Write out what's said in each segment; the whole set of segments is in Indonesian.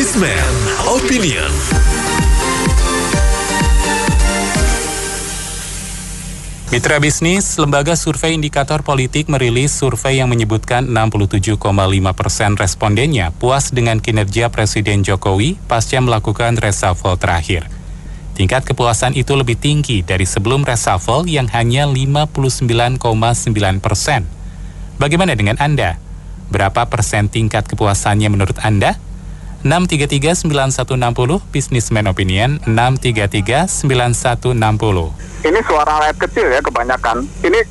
Businessman Opinion. Mitra bisnis, Lembaga Survei Indikator Politik merilis survei yang menyebutkan 67,5% respondennya puas dengan kinerja Presiden Jokowi pasca melakukan reshuffle terakhir. Tingkat kepuasan itu lebih tinggi dari sebelum reshuffle yang hanya 59,9%. Bagaimana dengan Anda? Berapa persen tingkat kepuasannya menurut Anda? 6339160, Businessman Opinion, 6339160. Ini suara rakyat kecil ya kebanyakan. Ini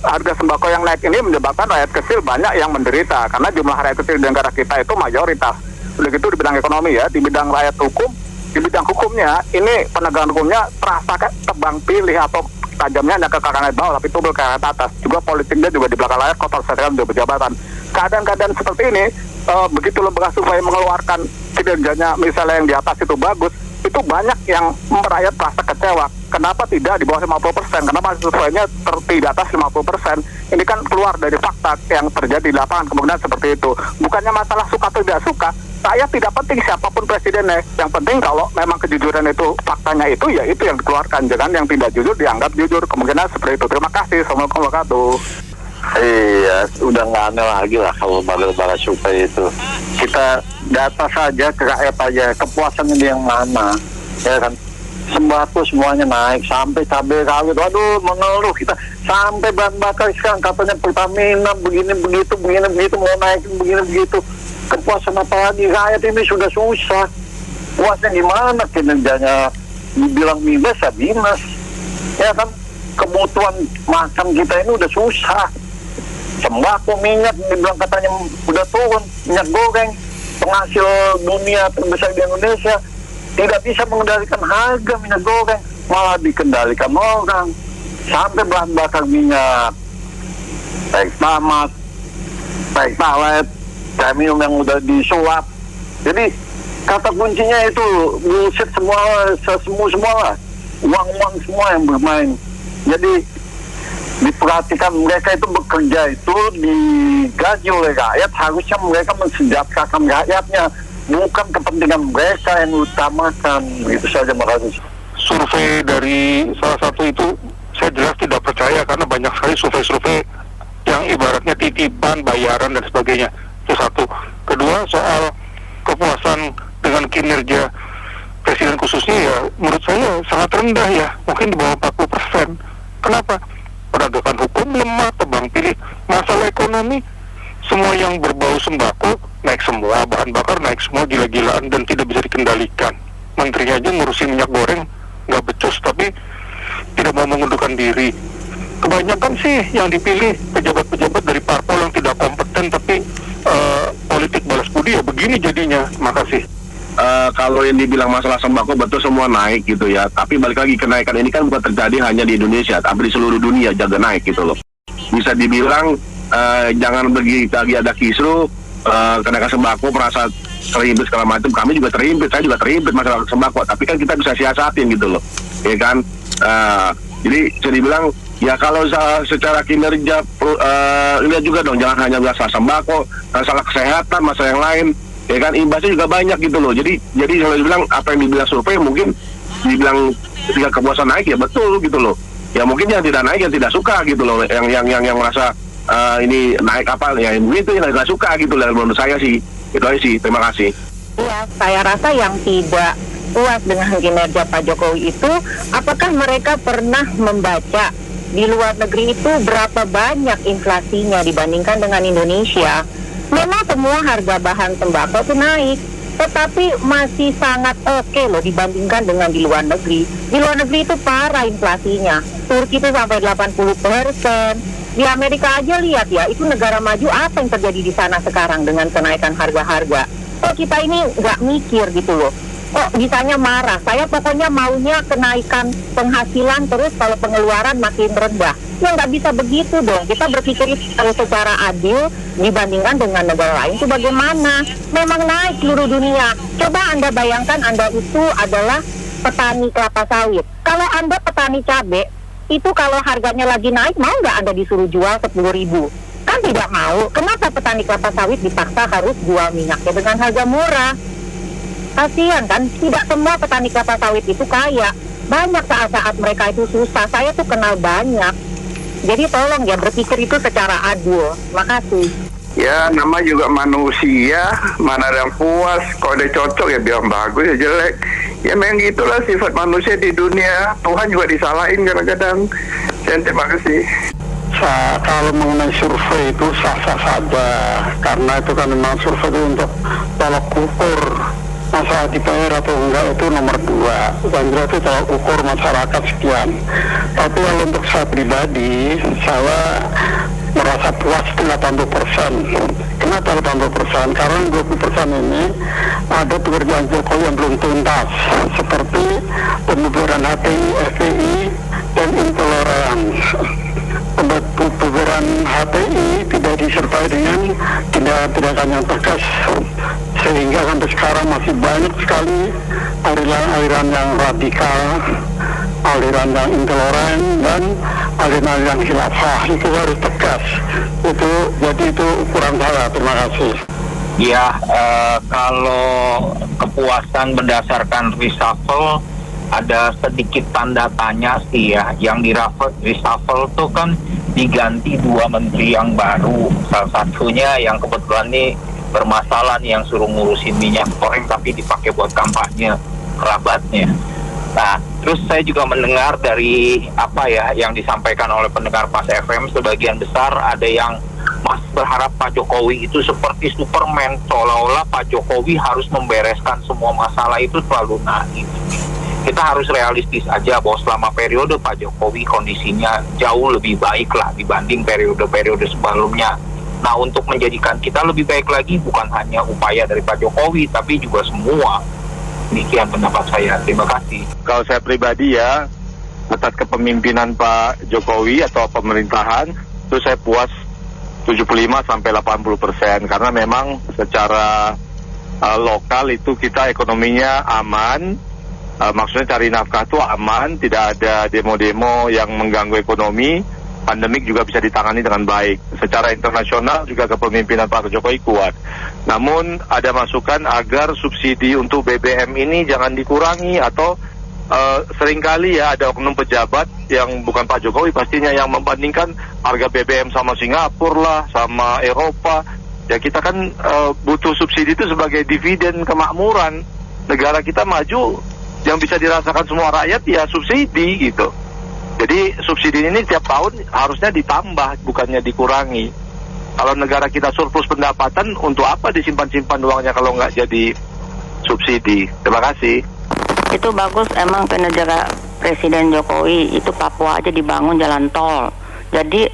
harga sembako yang naik ini menyebabkan rakyat kecil banyak yang menderita karena jumlah rakyat kecil di negara kita itu mayoritas. Udah gitu di bidang ekonomi ya, di bidang rakyat hukum, di bidang hukumnya ini penegakan hukumnya terasa tebang pilih atau tajamnya hanya ke kanan bawah tapi tubel ke atas. Juga politiknya juga di belakang layar kotor sekalian juga berjabatan. Keadaan-keadaan seperti ini begitu lembaga survei mengeluarkan kinerjanya misalnya yang di atas itu bagus, itu banyak yang rakyat merasa kecewa. Kenapa tidak di bawah 50%? Kenapa surveinya di atas 50%? Ini kan keluar dari fakta yang terjadi di lapangan, kemudian seperti itu. Bukannya masalah suka atau tidak suka, saya tidak penting siapapun presidennya. Yang penting kalau memang kejujuran itu, faktanya itu, ya itu yang dikeluarkan. Jangan yang tidak jujur dianggap jujur. Kemungkinan seperti itu. Terima kasih. Assalamualaikum warahmatullahi wabarakatuh. Iya, udah nggak aneh lagi lah kalau lembaga survei itu. Kita data saja ke rakyat aja, kepuasannya dia yang mana, ya kan? Sembako semuanya naik, sampai cabai rawit, waduh mengeluh kita. Sampai bahan bakar sekarang katanya Pertamina begini begitu mau naik begini begitu. Kepuasan apa lagi? Rakyat ini sudah susah. Puasnya gimana kinerjanya? Dibilang minus ya minus, ya kan? Kebutuhan makan kita ini udah susah. Sembako, minyak, dibilang katanya udah turun, minyak goreng, penghasil dunia terbesar di Indonesia, tidak bisa mengendalikan harga minyak goreng, malah dikendalikan orang. Sampai bahan bakar minyak, baik tamat, baik palet, premium yang udah disuap. Jadi kata kuncinya itu bullshit semua lah, uang semua yang bermain. Jadi diperhatikan mereka itu bekerja itu digaji oleh rakyat, harusnya mereka mensejahterakan rakyatnya, bukan kepentingan mereka yang utamakan. Begitu saja, makasih. Survei dari salah satu itu saya jelas tidak percaya karena banyak sekali survei-survei yang ibaratnya titipan, bayaran dan sebagainya. Itu satu. Kedua, soal kepuasan dengan kinerja presiden khususnya ya menurut saya sangat rendah ya, mungkin di bawah 40%. Kenapa? Penegakan hukum lemah, tebang pilih. Masalah ekonomi, semua yang berbau sembako naik semua, bahan bakar naik semua gila-gilaan dan tidak bisa dikendalikan. Menterinya aja ngurusin minyak goreng nggak becus tapi tidak mau mengundurkan diri. Kebanyakan sih yang dipilih pejabat-pejabat dari parpol yang tidak kompeten tapi politik balas budi ya begini jadinya. Makasih. Kalau yang dibilang masalah sembako betul semua naik gitu ya, tapi balik lagi kenaikan ini kan bukan terjadi hanya di Indonesia tapi di seluruh dunia jaga naik gitu loh. Bisa dibilang jangan lagi ada kisru kenaikan sembako merasa terhimpit segala macam. Kami juga terhimpit, saya juga terhimpit masalah sembako, tapi kan kita bisa siasatin gitu loh, ya kan. Jadi bisa dibilang ya kalau secara kinerja lihat juga dong, jangan hanya masalah sembako, masalah kesehatan, masalah yang lain. Ya kan, imbasnya juga banyak gitu loh. Jadi kalau dibilang apa yang dibilang survei mungkin dibilang tingkat kepuasan naik ya betul gitu loh. Ya mungkin yang tidak naik yang tidak suka gitu loh. Yang merasa ini naik apa ya begitu yang tidak suka gitu loh. Menurut saya sih itu aja sih. Terima kasih. Iya, saya rasa yang tidak puas dengan kinerja Pak Jokowi itu apakah mereka pernah membaca di luar negeri itu berapa banyak inflasinya dibandingkan dengan Indonesia. Memang semua harga bahan sembako itu naik, tetapi masih sangat oke loh dibandingkan dengan di luar negeri. Di luar negeri itu parah inflasinya. Turki itu sampai 80%. Di Amerika aja lihat ya, itu negara maju apa yang terjadi di sana sekarang dengan kenaikan harga-harga. Kok kita ini nggak mikir gitu loh. Kok bisanya marah? Saya pokoknya maunya kenaikan penghasilan terus kalau pengeluaran makin rendah. Ya nggak bisa begitu dong. Kita berpikir secara adil dibandingkan dengan negara lain itu bagaimana? Memang naik seluruh dunia. Coba Anda bayangkan Anda itu adalah petani kelapa sawit. Kalau Anda petani cabai, itu kalau harganya lagi naik, mau nggak Anda disuruh jual 10.000? Kan tidak mau. Kenapa petani kelapa sawit dipaksa harus jual minyaknya dengan harga murah? Kasihan kan, tidak semua petani kelapa sawit itu kaya. Banyak saat-saat mereka itu susah. Saya tuh kenal banyak. Jadi tolong ya berpikir itu secara adil. Makasih. Ya, nama juga manusia, mana ada yang puas. Kalau udah cocok ya bilang bagus ya jelek. Ya memang gitulah sifat manusia di dunia. Tuhan juga disalahin kadang-kadang. Terima kasih. Kalau mengenai survei itu sah-sah saja, karena itu kan memang survei itu untuk tolak ukur masalah dibayar atau enggak itu nomor 2. Dan itu tolak ukur masyarakat sekian. Tapi kalau untuk saya pribadi, saya merasa puas 80%. Kenapa 80%? Karena 20% ini ada pekerjaan Jokowi yang belum tuntas, seperti pembubaran HTI, FPI, dan intoleransi. Pembubaran HTI tidak disertai dengan tindakan yang tegas, sehingga sampai sekarang masih banyak sekali aliran-aliran yang radikal, aliran yang intoleran, dan aliran-aliran khilafah. Itu harus tegas. Jadi itu ukuran saya. Terima kasih. Ya, kalau kepuasan berdasarkan reshuffle, ada sedikit tanda tanya sih ya. Yang di reshuffle tuh kan diganti 2 menteri yang baru. Salah satunya yang kebetulan nih bermasalah nih, yang suruh ngurusin minyak goreng tapi dipakai buat kampanye kerabatnya. Nah, terus saya juga mendengar dari yang disampaikan oleh pendengar Pas FM, sebagian besar ada yang berharap Pak Jokowi itu seperti Superman, seolah-olah Pak Jokowi harus membereskan semua masalah itu terlalu naif. Kita harus realistis aja bahwa selama periode Pak Jokowi kondisinya jauh lebih baik lah dibanding periode-periode sebelumnya. Nah, untuk menjadikan kita lebih baik lagi bukan hanya upaya dari Pak Jokowi, tapi juga semua. Demikian pendapat saya. Terima kasih. Kalau saya pribadi ya, atas kepemimpinan Pak Jokowi atau pemerintahan, itu saya puas 75-80%, karena memang secara lokal itu kita ekonominya aman, maksudnya cari nafkah itu aman, tidak ada demo-demo yang mengganggu ekonomi, pandemik juga bisa ditangani dengan baik. Secara internasional juga kepemimpinan Pak Jokowi kuat. Namun ada masukan agar subsidi untuk BBM ini jangan dikurangi, atau seringkali ya ada oknum pejabat yang bukan Pak Jokowi pastinya yang membandingkan harga BBM sama Singapura lah, sama Eropa. Ya kita kan butuh subsidi itu sebagai dividen kemakmuran. Negara kita maju, yang bisa dirasakan semua rakyat ya subsidi gitu. Jadi subsidi ini tiap tahun harusnya ditambah, bukannya dikurangi. Kalau negara kita surplus pendapatan, untuk apa disimpan-simpan uangnya kalau nggak jadi subsidi? Terima kasih. Itu bagus emang kinerja Presiden Jokowi, itu Papua aja dibangun jalan tol. Jadi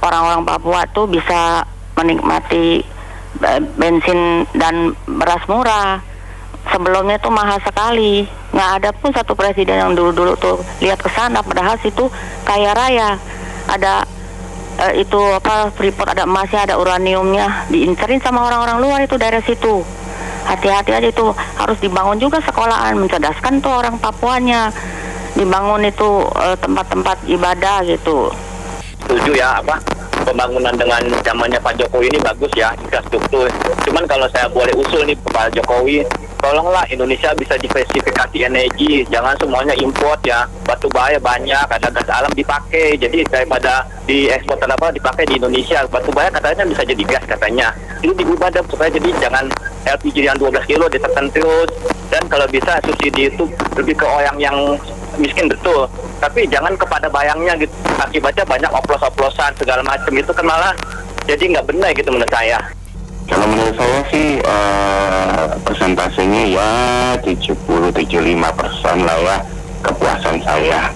orang-orang Papua tuh bisa menikmati bensin dan beras murah. Sebelumnya tuh mahal sekali. Nggak ada pun satu presiden yang dulu-dulu tuh lihat ke sana, padahal situ kaya raya. Ada Freeport, ada emasnya, ada uraniumnya, diincerin sama orang-orang luar itu daerah situ. Hati-hati aja, itu harus dibangun juga sekolahan, mencerdaskan tuh orang Papuanya. Dibangun itu tempat-tempat ibadah gitu. Setuju ya, pembangunan dengan zamannya Pak Jokowi ini bagus ya, infrastruktur. Cuman kalau saya boleh usul nih Pak Jokowi, tolonglah Indonesia bisa diversifikasi energi, jangan semuanya import ya. Batu bara banyak, ada gas alam dipakai, jadi daripada diekspor dipakai di Indonesia. Batu bara katanya bisa jadi gas katanya. Ini diubah supaya jadi jangan LPG yang 12 kilo ditekan terus. Dan kalau bisa subsidi itu lebih ke orang yang miskin betul, tapi jangan kepada bayangnya gitu. Akibatnya banyak oplos-oplosan segala macam, itu kan malah jadi nggak benar gitu menurut saya. Kalau menurut saya sih persentasenya ya 70-75% lah ya kepuasan saya,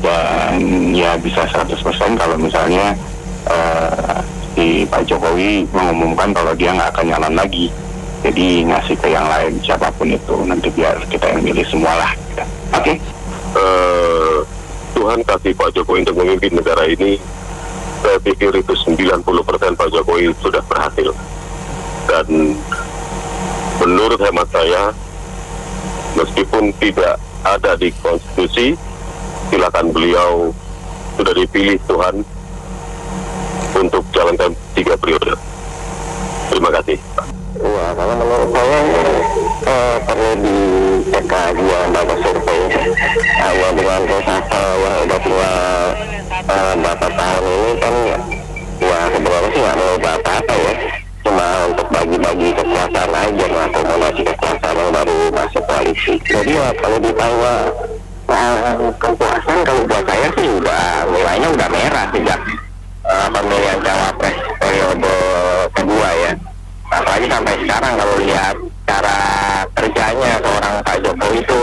dan ya bisa 100% kalau misalnya si Pak Jokowi mengumumkan kalau dia nggak akan nyalon lagi, jadi ngasih ke yang lain siapapun itu, nanti biar kita yang milih semualah gitu. Oke. Tuhan kasih Pak Jokowi untuk memimpin negara ini. Saya pikir itu 90% Pak Jokowi sudah berhasil. Dan menurut hemat saya, meskipun tidak ada di konstitusi, silakan beliau sudah dipilih Tuhan untuk jalankan 3 periode. Terima kasih. Wah, kalau menurut saya perlu dicek lagi ya Bapak survei. Dengan reshuffle yang udah punya berapa tahun ini kan ya sebenarnya sih nggak mau apa-apa ya, cuma untuk bagi-bagi kekuasaan aja, mengakomodasi kekuasaan yang baru masuk koalisi. Jadi ya kalau ditanya kepuasan, kalau buat saya sih udah nilainya udah merah sejak pemilihan cawapres periode kedua ya. Apalagi sampai sekarang kalau lihat cara kerjanya seorang Pak Jokowi itu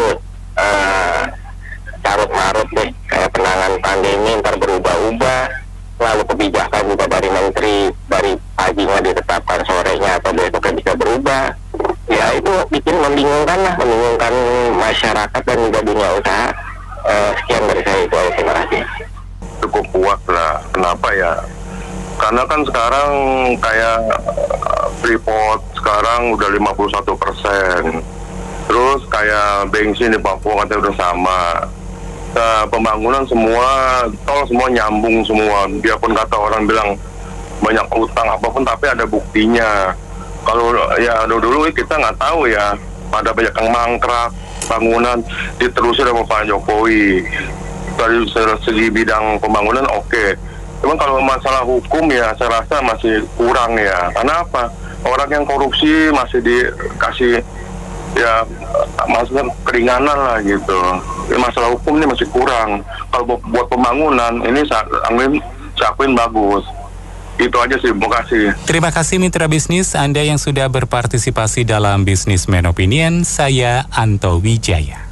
carut-marut deh, kayak penanganan pandemi ntar berubah-ubah, lalu kebijakan juga dari menteri dari paginya ditetapkan sorenya atau besoknya bisa berubah. Ya itu bikin membingungkan masyarakat dan juga dunia usaha. Sekian dari saya, itu aja, terima kasih. Cukup puas lah. Kenapa ya? Karena kan sekarang kayak Freeport sekarang udah 51%. Terus kayak bensin di Papua katanya udah sama. Pembangunan semua, tol semua nyambung semua. Biarpun kata orang bilang banyak utang apapun, tapi ada buktinya. Kalau ya dulu kita nggak tahu ya, ada banyak yang mangkrak, bangunan diterusin sama Pak Jokowi. Dari segi bidang pembangunan oke. Cuman kalau masalah hukum ya saya rasa masih kurang ya. Karena apa? Orang yang korupsi masih dikasih ya maksudnya keringanan lah gitu. Masalah hukum ini masih kurang. Kalau buat pembangunan ini saya akuin bagus. Itu aja sih, terima kasih. Terima kasih mitra bisnis Anda yang sudah berpartisipasi dalam Businessman Opinion. Saya Anto Wijaya.